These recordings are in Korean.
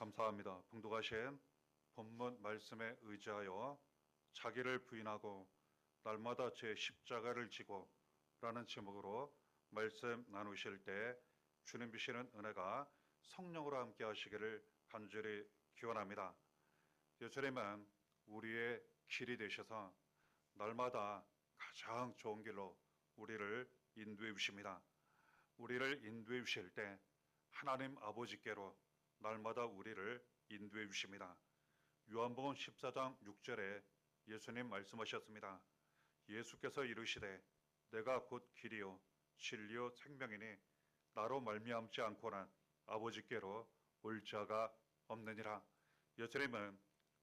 감사합니다. 봉독하신 본문 말씀에 의지하여 자기를 부인하고 날마다 제 십자가를 지고 라는 제목으로 말씀 나누실 때 주님 주시는 은혜가 성령으로 함께 하시기를 간절히 기원합니다. 예수님은 우리의 길이 되셔서 날마다 가장 좋은 길로 우리를 인도해 주십니다. 우리를 인도해 주실 때 하나님 아버지께로 날마다 우리를 인도해 주십니다. 요한복음 14장 6절에 예수님 말씀하셨습니다. 예수께서 이르시되 내가 곧 길이요 진리요 생명이니 나로 말미암지 않고는 아버지께로 올 자가 없느니라. 예수님은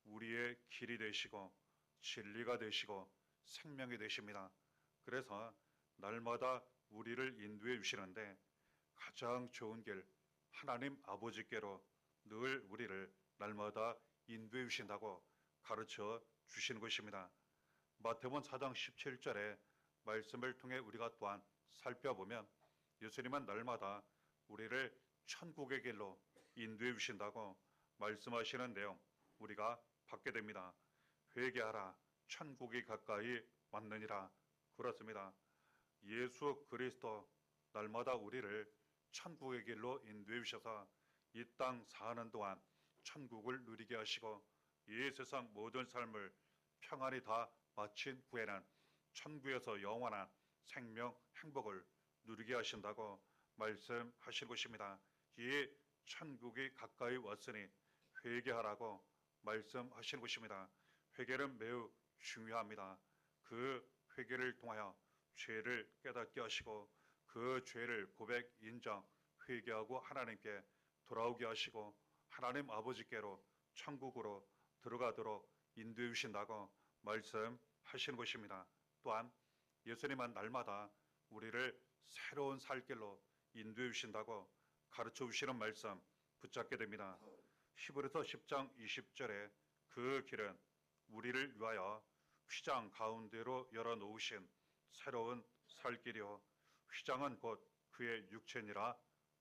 우리의 길이 되시고 진리가 되시고 생명이 되십니다. 그래서 날마다 우리를 인도해 주시는데 가장 좋은 길 하나님 아버지께로 늘 우리를 날마다 인도해 주신다고 가르쳐 주시는 것입니다. 마태복음 4장 17절의 말씀을 통해 우리가 또한 살펴보면 예수님은 날마다 우리를 천국의 길로 인도해 주신다고 말씀하시는 내용 우리가 받게 됩니다. 회개하라 천국이 가까이 왔느니라. 그렇습니다. 예수 그리스도 날마다 우리를 천국의 길로 인도해 주셔서 이 땅 사는 동안 천국을 누리게 하시고 이 세상 모든 삶을 평안히 다 마친 후에는 천국에서 영원한 생명 행복을 누리게 하신다고 말씀하신 것입니다. 이 천국이 가까이 왔으니 회개하라고 말씀하신 것입니다. 회개는 매우 중요합니다. 그 회개를 통하여 죄를 깨닫게 하시고 그 죄를 고백, 인정, 회개하고 하나님께 돌아오게 하시고 하나님 아버지께로 천국으로 들어가도록 인도해 주신다고 말씀하시는 것입니다. 또한 예수님은 날마다 우리를 새로운 살 길로 인도해 주신다고 가르쳐 주시는 말씀 붙잡게 됩니다. 히브리서 10장 20절에 그 길은 우리를 위하여 휘장 가운데로 열어놓으신 새로운 살 길이요 휘장은 곧 그의 육체니라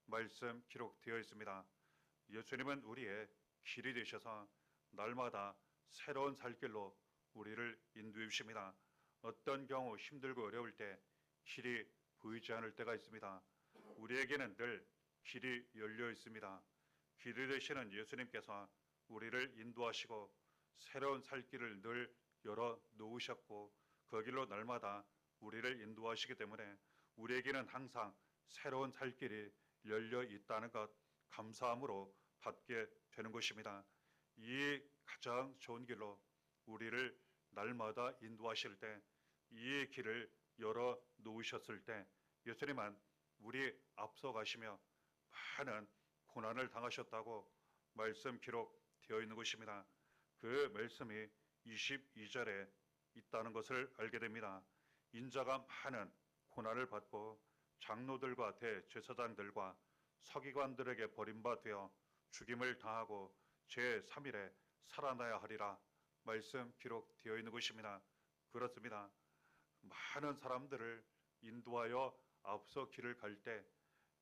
말씀 기록되어 있습니다. 예수님은 우리의 길이 되셔서 날마다 새로운 살 길로 우리를 인도해 주십니다. 어떤 경우 힘들고 어려울 때 길이 보이지 않을 때가 있습니다. 우리에게는 늘 길이 열려 있습니다. 길이 되시는 예수님께서 우리를 인도하시고 새로운 살 길을 늘 열어 놓으셨고 그 길로 날마다 우리를 인도하시기 때문에 우리에게는 항상 새로운 살 길이 열려 있다는 것 감사함으로 받게 되는 것입니다. 이 가장 좋은 길로 우리를 날마다 인도하실 때 이 길을 열어 놓으셨을 때 예수님은 우리 앞서 가시며 많은 고난을 당하셨다고 말씀 기록되어 있는 것입니다. 그 말씀이 22절에 있다는 것을 알게 됩니다. 인자가 많은 고난을 받고 장로들과 대제사장들과 서기관들에게 버림받아 죽임을 당하고 제3일에 살아나야 하리라 말씀 기록되어 있는 것입니다. 그렇습니다. 많은 사람들을 인도하여 앞서 길을 갈 때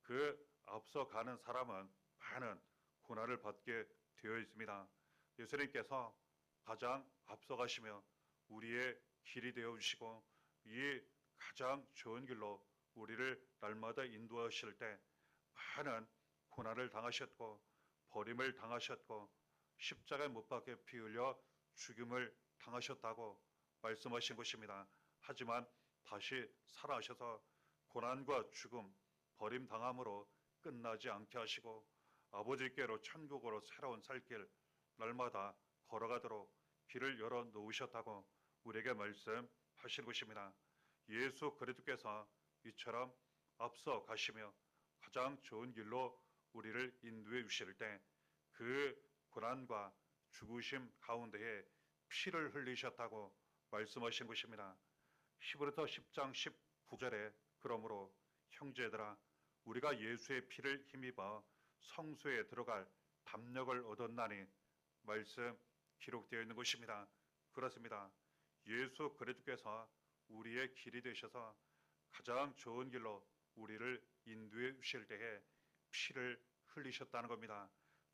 그 앞서 가는 사람은 많은 고난을 받게 되어 있습니다. 예수님께서 가장 앞서 가시며 우리의 길이 되어 주시고 이 가장 좋은 길로 우리를 날마다 인도하실 때 많은 고난을 당하셨고 버림을 당하셨고 십자가에 못 박혀 피 흘려 죽임을 당하셨다고 말씀하신 것입니다. 하지만 다시 살아나셔서 고난과 죽음, 버림당함으로 끝나지 않게 하시고 아버지께로 천국으로 새로운 살길 날마다 걸어가도록 길을 열어 놓으셨다고 우리에게 말씀하신 것입니다. 예수 그리스도께서 이처럼 앞서 가시며 가장 좋은 길로 우리를 인도해 주실 때 그 고난과 죽으심 가운데에 피를 흘리셨다고 말씀하신 것입니다. 히브리서 10장 19절에 그러므로 형제들아 우리가 예수의 피를 힘입어 성소에 들어갈 담력을 얻었나니 말씀 기록되어 있는 것입니다. 그렇습니다. 예수 그리스도께서 우리의 길이 되셔서 가장 좋은 길로 우리를 인도해 주실 때에 피를 흘리셨다는 겁니다.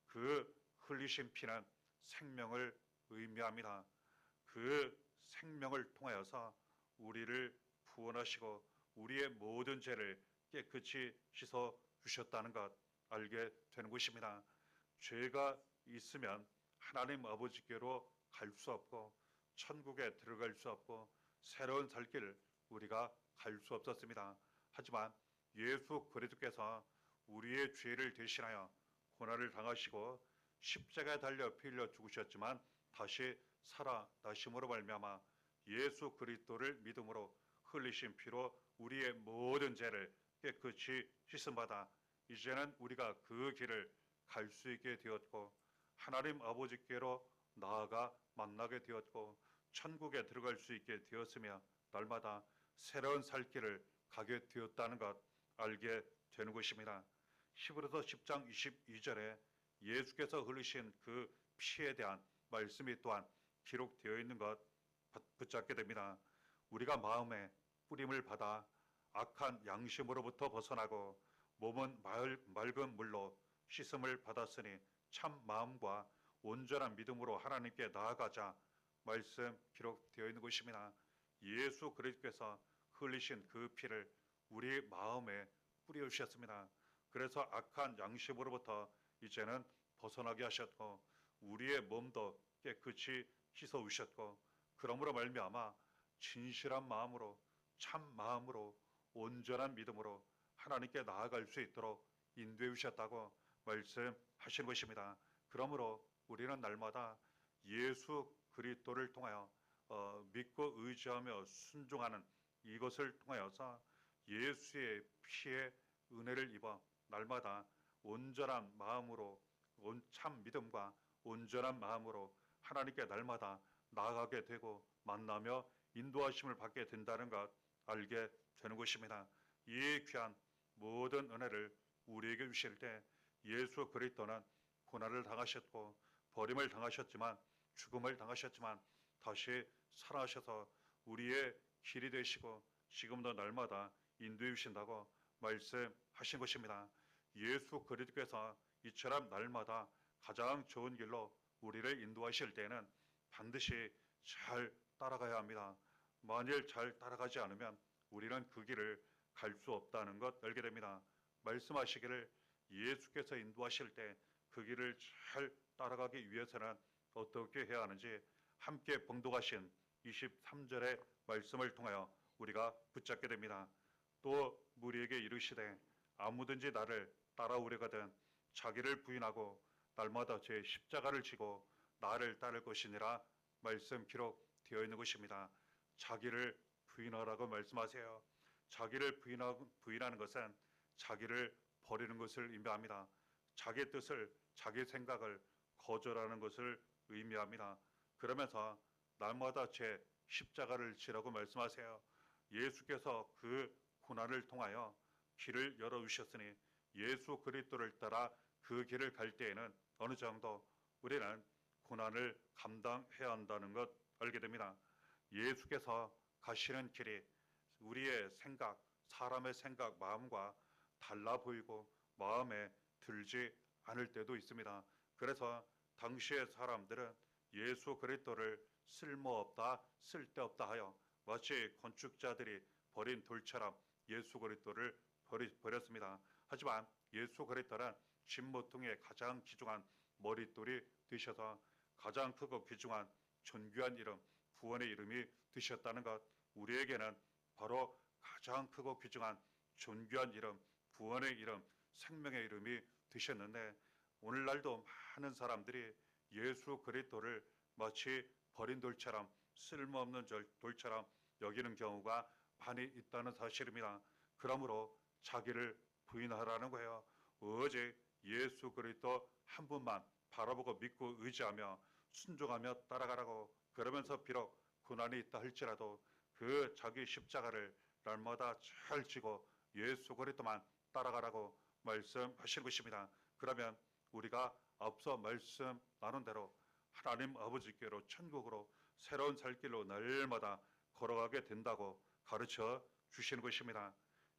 그 흘리신 피는 생명을 의미합니다. 그 생명을 통하여서 우리를 구원하시고 우리의 모든 죄를 깨끗이 씻어 주셨다는 것 알게 되는 것입니다. 죄가 있으면 하나님 아버지께로 갈 수 없고 천국에 들어갈 수 없고 새로운 살 길을 우리가 갈 수 없었습니다. 하지만 예수 그리스도께서 우리의 죄를 대신하여 고난을 당하시고 십자가에 달려 피 흘려 죽으셨지만 다시 살아나심으로 말미암아 예수 그리스도를 믿음으로 흘리신 피로 우리의 모든 죄를 깨끗이 씻음받아 이제는 우리가 그 길을 갈 수 있게 되었고 하나님 아버지께로 나아가 만나게 되었고 천국에 들어갈 수 있게 되었으며 날마다 새로운 살 길을 가게 되었다는 것 알게 되는 것입니다. 히브리서 10장 22절에 예수께서 흘리신 그 피에 대한 말씀이 또한 기록되어 있는 것 붙잡게 됩니다. 우리가 마음에 뿌림을 받아 악한 양심으로부터 벗어나고 몸은 맑은 물로 씻음을 받았으니 참 마음과 온전한 믿음으로 하나님께 나아가자 말씀 기록되어 있는 것입니다. 예수 그리스도께서 흘리신 그 피를 우리 마음에 뿌려주셨습니다. 그래서 악한 양심으로부터 이제는 벗어나게 하셨고 우리의 몸도 깨끗이 씻어주셨고 그러므로 말미암아 진실한 마음으로 참 마음으로 온전한 믿음으로 하나님께 나아갈 수 있도록 인도해 주셨다고 말씀하신 것입니다. 그러므로 우리는 날마다 예수 그리스도를 통하여 믿고 의지하며 순종하는 이것을 통하여서 예수의 피의 은혜를 입어 날마다 온전한 마음으로 참 믿음과 온전한 마음으로 하나님께 날마다 나아가게 되고 만나며 인도하심을 받게 된다는 것 알게 되는 것입니다. 이 귀한 모든 은혜를 우리에게 주실 때 예수 그리스도는 고난을 당하셨고 버림을 당하셨지만 죽음을 당하셨지만 다시 살아나셔서 우리의 길이 되시고 지금도 날마다 인도해 주신다고 말씀하신 것입니다. 예수 그리스도께서 이처럼 날마다 가장 좋은 길로 우리를 인도하실 때는 반드시 잘 따라가야 합니다. 만일 잘 따라가지 않으면 우리는 그 길을 갈 수 없다는 것 알게 됩니다. 말씀하시기를 예수께서 인도하실 때 그 길을 잘 따라가기 위해서는 어떻게 해야 하는지 함께 봉독하신 23절의 말씀을 통하여 우리가 붙잡게 됩니다. 또 무리에게 이르시되 아무든지 나를 따라오려거든 자기를 부인하고 날마다 제 십자가를 지고 나를 따를 것이니라 말씀 기록되어 있는 것입니다. 자기를 부인하라고 말씀하세요. 자기를 부인하는 것은 자기를 버리는 것을 의미합니다. 자기 뜻을 자기 생각을 거절하는 것을 의미합니다. 그러면서 날마다 제 십자가를 지라고 말씀하세요. 예수께서 그 고난을 통하여 길을 열어주셨으니 예수 그리스도를 따라 그 길을 갈 때에는 어느 정도 우리는 고난을 감당해야 한다는 것 알게 됩니다. 예수께서 가시는 길이 우리의 생각, 사람의 생각, 마음과 달라 보이고 마음에 들지 않을 때도 있습니다. 그래서 당시의 사람들은 예수 그리스도를 쓸모없다, 쓸데없다 하여 마치 건축자들이 버린 돌처럼 예수 그리스도를 버렸습니다. 하지만 예수 그리스도는 진모퉁이의 가장 귀중한 머릿돌이 되셔서 가장 크고 귀중한 존귀한 이름, 구원의 이름이 되셨다는 것, 우리에게는 바로 가장 크고 귀중한 존귀한 이름, 구원의 이름, 생명의 이름이 되셨는데 오늘날도 많은 사람들이 예수 그리스도를 마치 버린 돌처럼 쓸모없는 돌처럼 여기는 경우가 많이 있다는 사실입니다. 그러므로 자기를 부인하라는 거예요. 오직 예수 그리스도 한 분만 바라보고 믿고 의지하며 순종하며 따라가라고. 그러면서 비록 고난이 있다 할지라도 그 자기 십자가를 날마다 잘 지고 예수 그리스도만 따라가라고 말씀하신 것입니다. 그러면 우리가 앞서 말씀 나눈 대로 하나님 아버지께로 천국으로 새로운 살 길로 날마다 걸어가게 된다고 가르쳐 주시는 것입니다.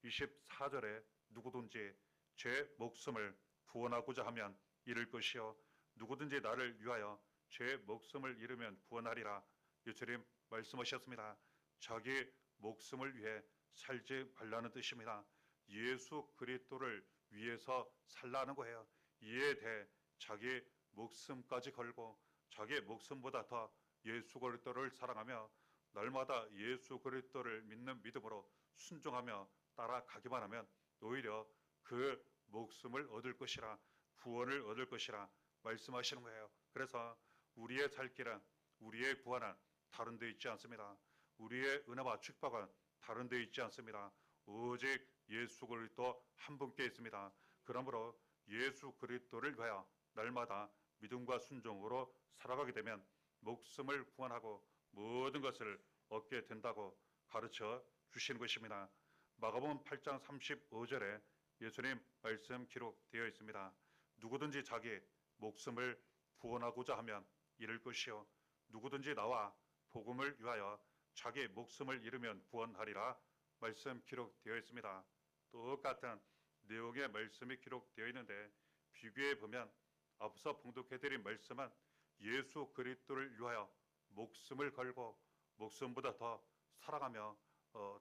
24절에 누구든지 제 목숨을 구원하고자 하면 잃을 것이요 누구든지 나를 위하여 제 목숨을 잃으면 구원하리라. 예수님 말씀하셨습니다. 자기 목숨을 위해 살지 말라는 뜻입니다. 예수 그리스도를 위해서 살라는 거예요. 이에 대해 자기 목숨까지 걸고 자기 목숨보다 더 예수 그리스도를 사랑하며 날마다 예수 그리스도를 믿는 믿음으로 순종하며 따라가기만 하면 오히려 그 목숨을 얻을 것이라, 구원을 얻을 것이라 말씀하시는 거예요. 그래서 우리의 살 길은, 우리의 구원은 다른 데 있지 않습니다. 우리의 은혜와 축복은 다른 데 있지 않습니다. 오직 예수 그리스도 한 분께 있습니다. 그러므로 예수 그리스도를 위하여 날마다 믿음과 순종으로 살아가게 되면 목숨을 구원하고 모든 것을 얻게 된다고 가르쳐 주시는 것입니다. 마가복음 8장 35절에 예수님 말씀 기록되어 있습니다. 누구든지 자기 목숨을 구원하고자 하면 잃을 것이요 누구든지 나와 복음을 위하여 자기 목숨을 잃으면 구원하리라 말씀 기록되어 있습니다. 똑같은 내용의 말씀이 기록되어 있는데 비교해 보면 앞서 봉독해드린 말씀은 예수 그리스도를 위하여 목숨을 걸고 목숨보다 더 사랑하며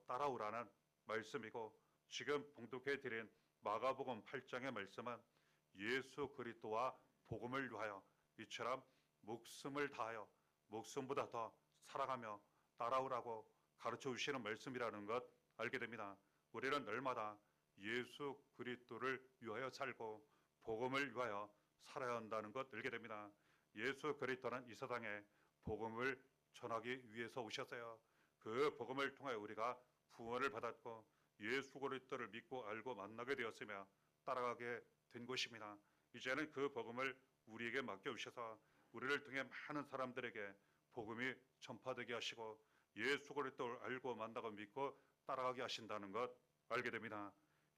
따라오라는 말씀이고, 지금 봉독해드린 마가복음 8장의 말씀은 예수 그리스도와 복음을 위하여 이처럼 목숨을 다하여 목숨보다 더 사랑하며 따라오라고 가르쳐 주시는 말씀이라는 것 알게 됩니다. 우리는 날마다 예수 그리스도를 위하여 살고 복음을 위하여 살아야 한다는 것 알게 됩니다. 예수 그리스도는 이 세상에 복음을 전하기 위해서 오셨어요. 그 복음을 통해 우리가 구원을 받았고 예수 그리스도를 믿고 알고 만나게 되었으며 따라가게 된 것입니다. 이제는 그 복음을 우리에게 맡겨주셔서 우리를 통해 많은 사람들에게 복음이 전파되게 하시고 예수 그리스도를 알고 만나고 믿고 따라가게 하신다는 것 알게 됩니다.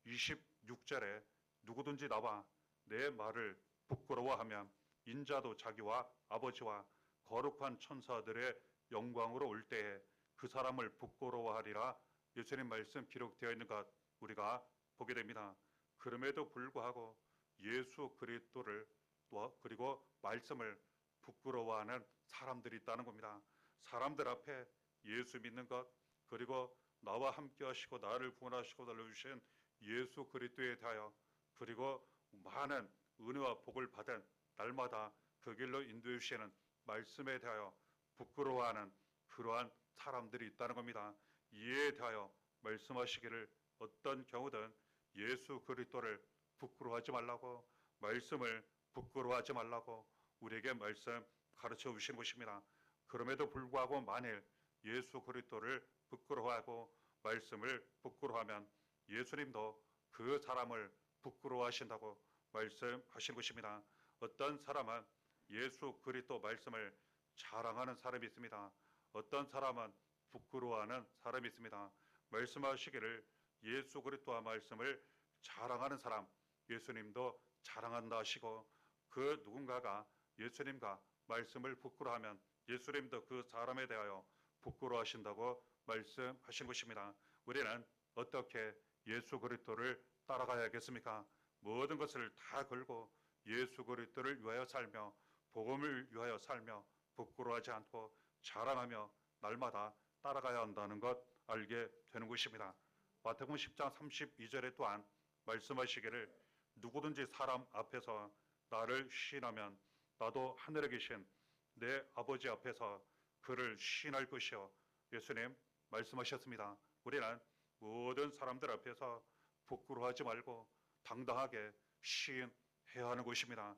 26절에 누구든지 나와 내 말을 부끄러워하면 인자도 자기와 아버지와 거룩한 천사들의 영광으로 올 때에 그 사람을 부끄러워하리라. 예수님 말씀 기록되어 있는 것 우리가 보게 됩니다. 그럼에도 불구하고 예수 그리스도를 또 그리고 말씀을 부끄러워하는 사람들이 있다는 겁니다. 사람들 앞에 예수 믿는 것, 그리고 나와 함께 하시고 나를 구원하시고 달려주신 예수 그리스도에 대하여, 그리고 많은 은혜와 복을 받은 날마다 그 길로 인도해 주시는 말씀에 대하여 부끄러워하는 그러한 사람들이 있다는 겁니다. 이에 대하여 말씀하시기를 어떤 경우든 예수 그리스도를 부끄러워하지 말라고, 말씀을 부끄러워하지 말라고 우리에게 말씀 가르쳐 주신 것입니다. 그럼에도 불구하고 만일 예수 그리스도를 부끄러워하고 말씀을 부끄러워하면 예수님도 그 사람을 부끄러워하신다고 말씀하신 것입니다. 어떤 사람은 예수 그리스도 말씀을 자랑하는 사람이 있습니다. 어떤 사람은 부끄러워하는 사람이 있습니다. 말씀하시기를 예수 그리스도와 말씀을 자랑하는 사람, 예수님도 자랑한다 하시고, 그 누군가가 예수님과 말씀을 부끄러워하면 예수님도 그 사람에 대하여 부끄러워하신다고 말씀하신 것입니다. 우리는 어떻게 예수 그리스도를 따라가야겠습니까? 모든 것을 다 걸고 예수 그리스도를 위하여 살며 복음을 위하여 살며 부끄러워하지 않고 자랑하며 날마다 따라가야 한다는 것 알게 되는 것입니다. 마태복음 10장 32절에 또한 말씀하시기를 누구든지 사람 앞에서 나를 시인하면 나도 하늘에 계신 내 아버지 앞에서 그를 시인할 것이요. 예수님 말씀하셨습니다. 우리는 모든 사람들 앞에서 부끄러워하지 말고 당당하게 시인해야 하는 것입니다.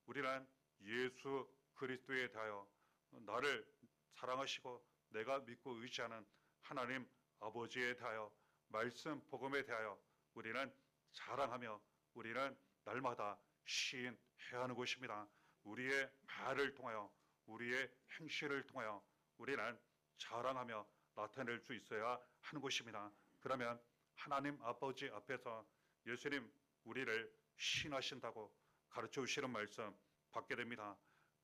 우리는 예수 그리스도에 대하여 나를 사랑하시고 내가 믿고 의지하는 하나님 아버지에 대하여 말씀 복음에 대하여 우리는 자랑하며 우리는 날마다 시인해야 하는 것입니다. 우리의 말을 통하여 우리의 행실을 통하여 우리는 자랑하며 나타낼 수 있어야 하는 것입니다. 그러면 하나님 아버지 앞에서 예수님 우리를 시인하신다고 가르쳐 주시는 말씀 받게 됩니다.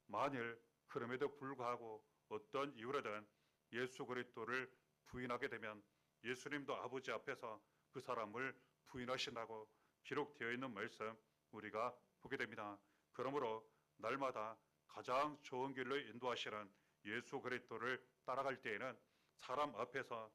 만일 그럼에도 불구하고 어떤 이유로든 예수 그리스도를 부인하게 되면 예수님도 아버지 앞에서 그 사람을 부인하신다고 기록되어 있는 말씀 우리가 보게 됩니다. 그러므로 날마다 가장 좋은 길로 인도하시는 예수 그리스도를 따라갈 때에는 사람 앞에서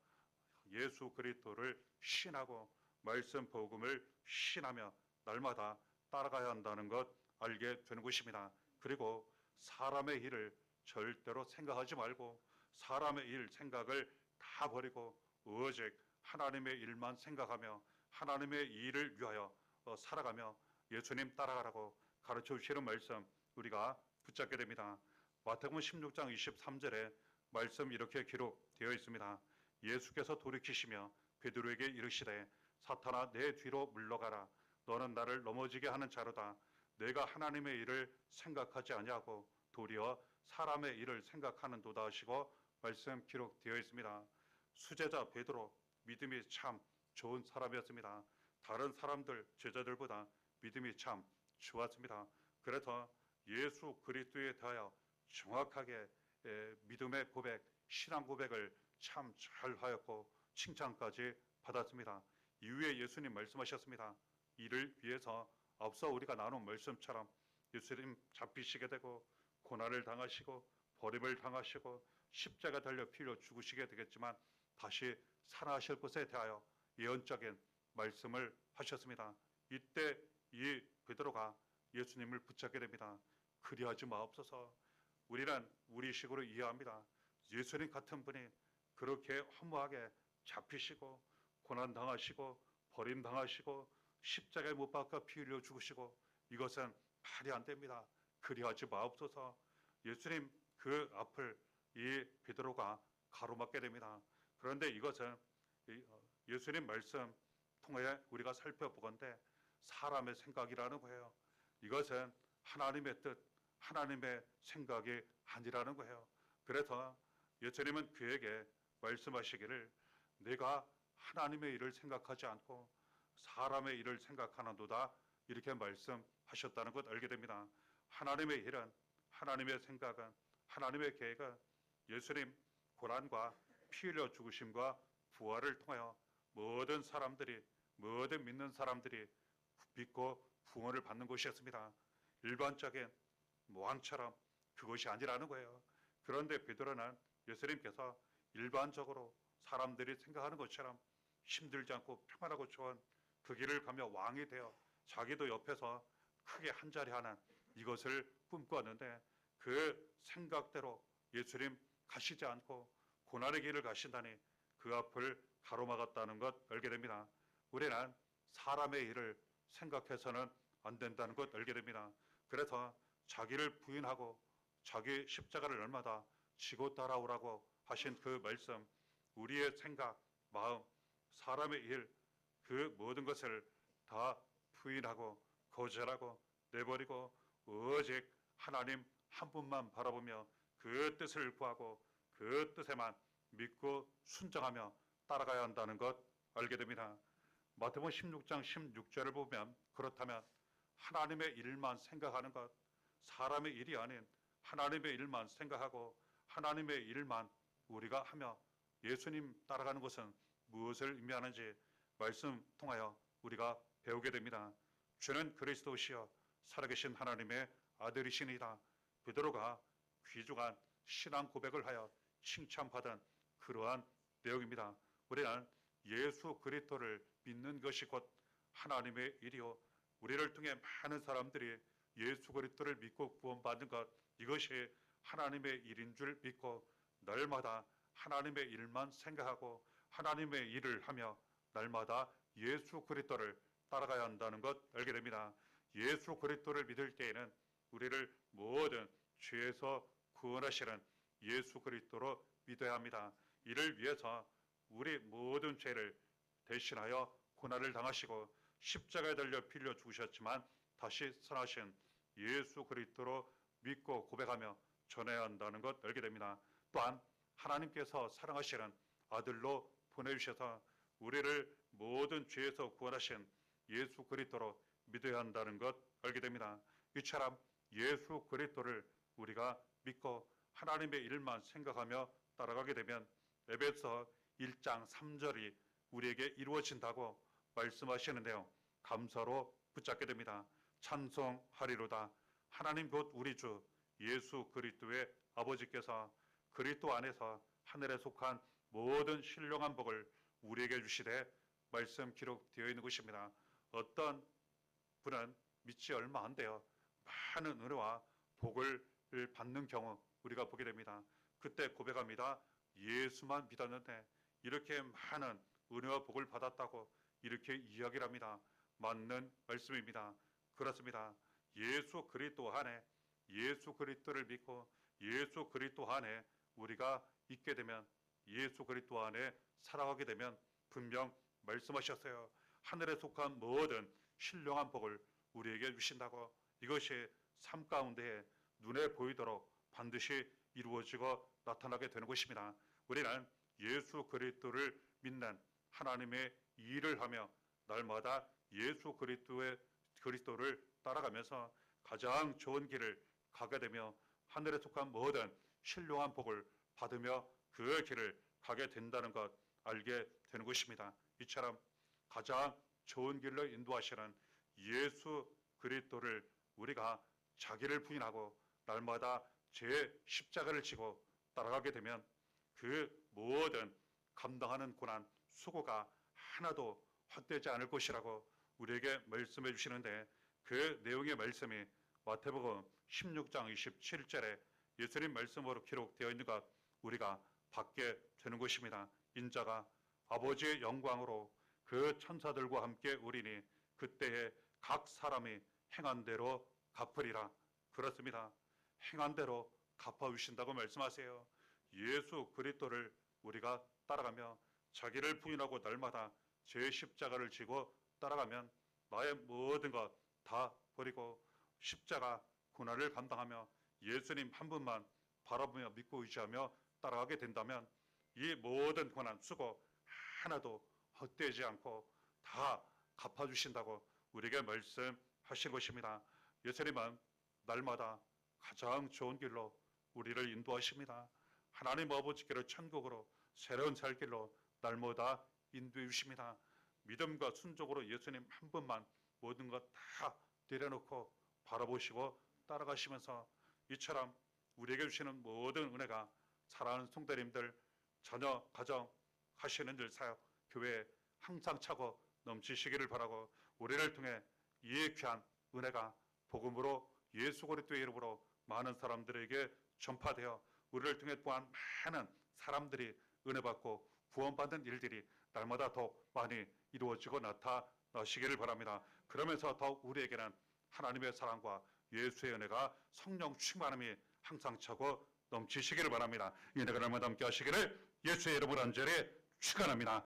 예수 그리스도를 신하고 말씀 복음을 신하며 날마다 따라가야 한다는 것 알게 되는 것입니다. 그리고 사람의 일을 절대로 생각하지 말고 사람의 일 생각을 다 버리고 오직 하나님의 일만 생각하며 하나님의 일을 위하여 살아가며 예수님 따라가라고 가르쳐 주시는 말씀 우리가 붙잡게 됩니다. 마태복음 16장 23절에 말씀 이렇게 기록되어 있습니다. 예수께서 돌이키시며 베드로에게 이르시되 사탄아 내 뒤로 물러가라. 너는 나를 넘어지게 하는 자로다. 내가 하나님의 일을 생각하지 아니하고 도리어 사람의 일을 생각하는도다 하시고 말씀 기록되어 있습니다. 수제자 베드로 믿음이 참 좋은 사람이었습니다. 다른 사람들 제자들보다 믿음이 참 좋았습니다. 그래서 예수 그리스도에 대하여 정확하게 믿음의 고백, 신앙 고백을 참 잘하였고 칭찬까지 받았습니다. 이후에 예수님 말씀하셨습니다. 이를 위해서 앞서 우리가 나눈 말씀처럼 예수님 잡히시게 되고 고난을 당하시고 버림을 당하시고 십자가 달려 피로 죽으시게 되겠지만 다시 살아나실 것에 대하여 예언적인 말씀을 하셨습니다. 이때 이 베드로가 예수님을 붙잡게 됩니다. 그리하지 마옵소서. 우리는 우리식으로 이해합니다. 예수님 같은 분이 그렇게 허무하게 잡히시고 고난당하시고 버림당하시고 십자가에 못 박아 피 흘려 죽으시고 이것은 말이 안 됩니다. 그리하지 마옵소서. 예수님 그 앞을 이 베드로가 가로막게 됩니다. 그런데 이것은 예수님 말씀 통해 우리가 살펴보건대 사람의 생각이라는 거예요. 이것은 하나님의 뜻, 하나님의 생각이 아니라는 거예요. 그래서 예수님은 그에게 말씀하시기를 내가 하나님의 일을 생각하지 않고 사람의 일을 생각하는도다 이렇게 말씀하셨다는 것 알게 됩니다. 하나님의 일은 하나님의 생각은 하나님의 계획은 예수님 고난과 피 흘려 죽으심과 부활을 통하여 모든 사람들이 모든 믿는 사람들이 믿고 구원을 받는 것이었습니다. 일반적인 모함처럼 그것이 아니라는 거예요. 그런데 베드로는 예수님께서 일반적으로 사람들이 생각하는 것처럼 힘들지 않고 평안하고 좋은 그 길을 가며 왕이 되어 자기도 옆에서 크게 한자리 하는 이것을 꿈꾸었는데 그 생각대로 예수님 가시지 않고 고난의 길을 가신다니 그 앞을 가로막았다는 것 알게 됩니다. 우리는 사람의 일을 생각해서는 안 된다는 것 알게 됩니다. 그래서 자기를 부인하고 자기 십자가를 날마다 지고 따라오라고 하신 그 말씀, 우리의 생각, 마음, 사람의 일, 그 모든 것을 다 부인하고 거절하고 내버리고 오직 하나님 한 분만 바라보며 그 뜻을 구하고 그 뜻에만 믿고 순종하며 따라가야 한다는 것 알게 됩니다. 마태복음 16장 16절을 보면 그렇다면 하나님의 일만 생각하는 것, 사람의 일이 아닌 하나님의 일만 생각하고 하나님의 일만 우리가 하며 예수님 따라가는 것은 무엇을 의미하는지 말씀 통하여 우리가 배우게 됩니다. 주는 그리스도시여 살아계신 하나님의 아들이시니라. 베드로가 귀중한 신앙 고백을 하여 칭찬받은 그러한 내용입니다. 우리는 예수 그리스도를 믿는 것이 곧 하나님의 일이요 우리를 통해 많은 사람들이 예수 그리스도를 믿고 구원받는 것 이것이 하나님의 일인 줄 믿고 날마다 하나님의 일만 생각하고 하나님의 일을 하며 날마다 예수 그리스도를 따라가야 한다는 것 알게 됩니다. 예수 그리스도를 믿을 때에는 우리를 모든 죄에서 구원하시는 예수 그리스도로 믿어야 합니다. 이를 위해서 우리 모든 죄를 대신하여 고난을 당하시고 십자가에 달려 피 흘려 죽으셨지만 다시 살아신 예수 그리스도로 믿고 고백하며 전해야 한다는 것 알게 됩니다. 또한 하나님께서 사랑하시는 아들로 보내주셔서 우리를 모든 죄에서 구원하신 예수 그리스도로 믿어야 한다는 것 알게 됩니다. 이처럼 예수 그리스도를 우리가 믿고 하나님의 일만 생각하며 따라가게 되면 에베소 1장 3절이 우리에게 이루어진다고 말씀하시는데요. 감사로 붙잡게 됩니다. 찬송하리로다. 하나님 곧 우리 주 예수 그리스도의 아버지께서 그리스도 안에서 하늘에 속한 모든 신령한 복을 우리에게 주시되 말씀 기록되어 있는 것입니다. 어떤 분은 믿지 얼마 안 돼요. 많은 은혜와 복을 받는 경우 우리가 보게 됩니다. 그때 고백합니다. 예수만 믿었는데 이렇게 많은 은혜와 복을 받았다고 이렇게 이야기를 합니다. 맞는 말씀입니다. 그렇습니다. 예수 그리스도 안에 예수 그리스도를 믿고 예수 그리스도 안에 우리가 있게 되면 예수 그리스도 안에 살아가게 되면 분명 말씀하셨어요. 하늘에 속한 모든 신령한 복을 우리에게 주신다고. 이것이 삶 가운데 눈에 보이도록 반드시 이루어지고 나타나게 되는 것입니다. 우리는 예수 그리스도를 믿는 하나님의 일을 하며 날마다 예수 그리스도를 따라가면서 가장 좋은 길을 가게 되며 하늘에 속한 모든 신령한 복을 받으며 그 길을 가게 된다는 것 알게 되는 것입니다. 이처럼 가장 좋은 길로 인도하시는 예수 그리스도를 우리가 자기를 부인하고 날마다 제 십자가를 지고 따라가게 되면 그 모든 감당하는 고난, 수고가 하나도 헛되지 않을 것이라고 우리에게 말씀해 주시는데 그 내용의 말씀이 마태복음 16장 27절에 예수님 말씀으로 기록되어 있는 것 우리가 받게 되는 것입니다. 인자가 아버지의 영광으로 그 천사들과 함께 오리니 그때에 각 사람이 행한 대로 갚으리라. 그렇습니다. 행한 대로 갚아주신다고 말씀하세요. 예수 그리스도를 우리가 따라가며 자기를 부인하고 날마다 제 십자가를 지고 따라가면 나의 모든 것 다 버리고 십자가 고난을 감당하며 예수님 한 분만 바라보며 믿고 의지하며 따라가게 된다면 이 모든 고난, 수고 하나도 헛되지 않고 다 갚아주신다고 우리에게 말씀하신 것입니다. 예수님은 날마다 가장 좋은 길로 우리를 인도하십니다. 하나님 아버지께로 천국으로 새로운 살 길로 날마다 인도해 주십니다. 믿음과 순종으로 예수님 한 분만 모든 것 다 내려놓고 바라보시고 따라가시면서 이처럼 우리에게 주시는 모든 은혜가 사랑하는 성도님들, 자녀, 가정, 하시는 일, 사역, 교회에 항상 차고 넘치시기를 바라고 우리를 통해 이 귀한 은혜가 복음으로 예수 그리스도의 이름으로 많은 사람들에게 전파되어 우리를 통해 또한 많은 사람들이 은혜받고 구원받는 일들이 날마다 더욱 많이 이루어지고 나타나시기를 바랍니다. 그러면서 더욱 우리에게는 하나님의 사랑과 예수의 은혜가 성령 충만함이 항상 차고 넘치시기를 바랍니다. 이 은혜가 날마다 함께 하시기를 예수의 이름으로 간절히 축원합니다.